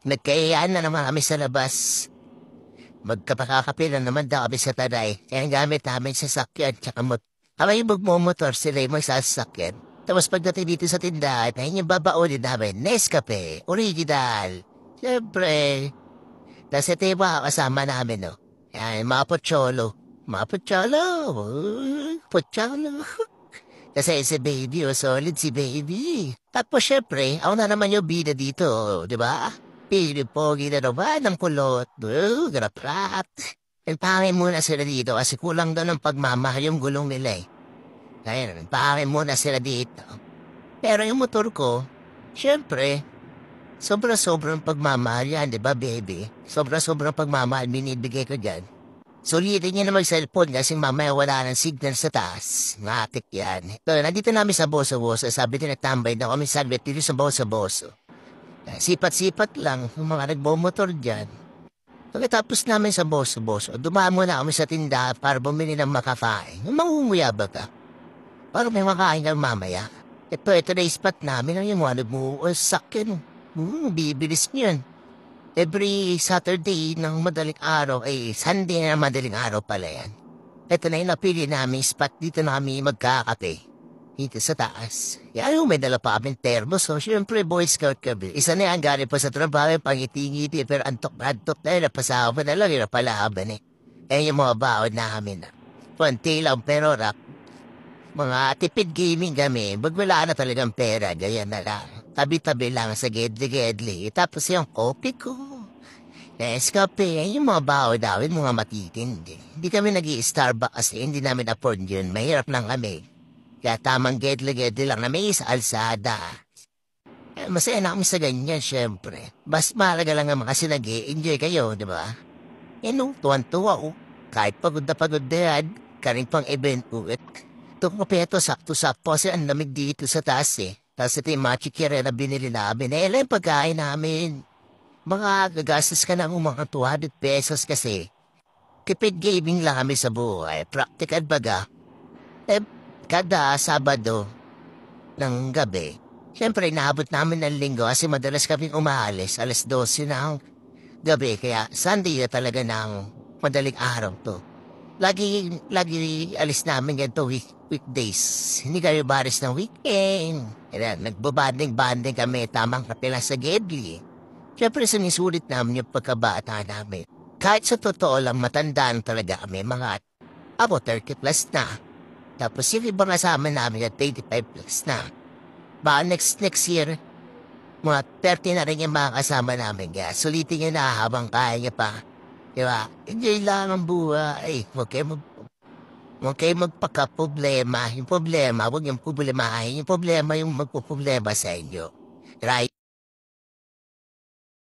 Nagkayaan na naman kami sa labas. Magkapakakape na naman daw kami sa tanay. Kaya ang gamit namin sa sakyan tsaka kami magmumotor sila yung magsasakyan. Tapos pagdating dito sa tindahan, ay yung babaunin namin, Nescafe, original. Siyempre. Tapos ito yung mga kasama namin, no? Yan, mga pocholo. Mga pocholo. Pocholo. Kasi si baby, solid si baby. Tapos syempre, ako na naman yung bida dito, di ba? Pili-pogi na naman ng kulot. Garaprat. Nagpangin muna sila dito kasi kulang daw ng pagmamahal yung gulong nila eh. Kaya nagpangin muna sila dito. Pero yung motor ko, syempre, sobra-sobrang pagmamahal yan, di ba baby? Sobra-sobrang pagmamahal binibigay ko dyan. Sulitin niya na mag-cellphone kasi mamaya wala ng signal sa taas. Matik yan. So, nandito namin sa Boso-Boso. Sabi din nagtambay na kami saglit dito sa Boso-Boso. Sipat-sipat lang yung mga nagbomotor dyan. Pagkatapos namin sa Boso-Boso, dumaan muna kami sa tindahan para bumili ng makakain. Mangunguya ba ka? Para may makain kang mamaya. Ito na yung spot namin. Yung mga nagmuusakin. Bibilis niyan. Every Saturday ng madaling araw, Sunday na madaling araw pala yan. Ito na yung napili namin spot dito na kami magkakape. Dito sa taas. Yan may dala pa kami termos. So, syempre, Boy Scout kami. Isa na yan, galing pa sa trabaho, pangiti-ngiti, pero antok-antok na yun, napasama na lang yun, napalaban eh. Yan yung mga baon namin. Konti lang, pero rap. Mga tipid gaming kami, wala na talagang pera, ganyan na lang. Tabi-tabi lang sa gedli-gedli, tapos yung kopi ko. Nescafe, yung mga baon namin, mga matitindi. Hindi kami nag-i-Starbucks kasi hindi namin afford yun, mahirap lang kami. Kaya tamang gedli-gedli lang na may isa alsada. Masaya na kami sa ganyan, syempre. Mas mahalaga lang naman kasi nag-i-enjoy kayo, di ba? Tuwan-tuwa oh. Kahit pagod na yan, karing pang event ulit. Itong kapeto, sakto-sakto kasi ang lamig dito sa taas eh. Tapos ito yung mga chikira na binili namin. Yung pagkain namin. Mga gagastos ka ng mga 200 pesos kasi. Tipid gaming lang kami sa buhay. Practical baga. Kada Sabado ng gabi. Siyempre, naabot namin ng linggo kasi madalas kaming umaalis. 12:00 na ang gabi. Kaya Sunday na talaga ng madaling araw to. Lagi alis namin ganito weekdays. Hindi kayo baris ng weekend. Nagbabanding-banding kami tamang kape lang sa Gedli. Siyempre sinisulit namin yung pagkabata namin. Kahit sa totoo lang matandaan talaga kami mga ako 30 plus na. Tapos yung ibang kasama namin at 85 plus na. Baka next year, mga 30 na rin yung mga kasama namin. Kaya sulitin nyo na habang kaya nyo pa. Diba? Enjoy lang ang buhay. Huwag kayo magpaka-problema. Yung problema, huwag yung problemahin. Yung problema yung magpo-problema sa inyo. Right?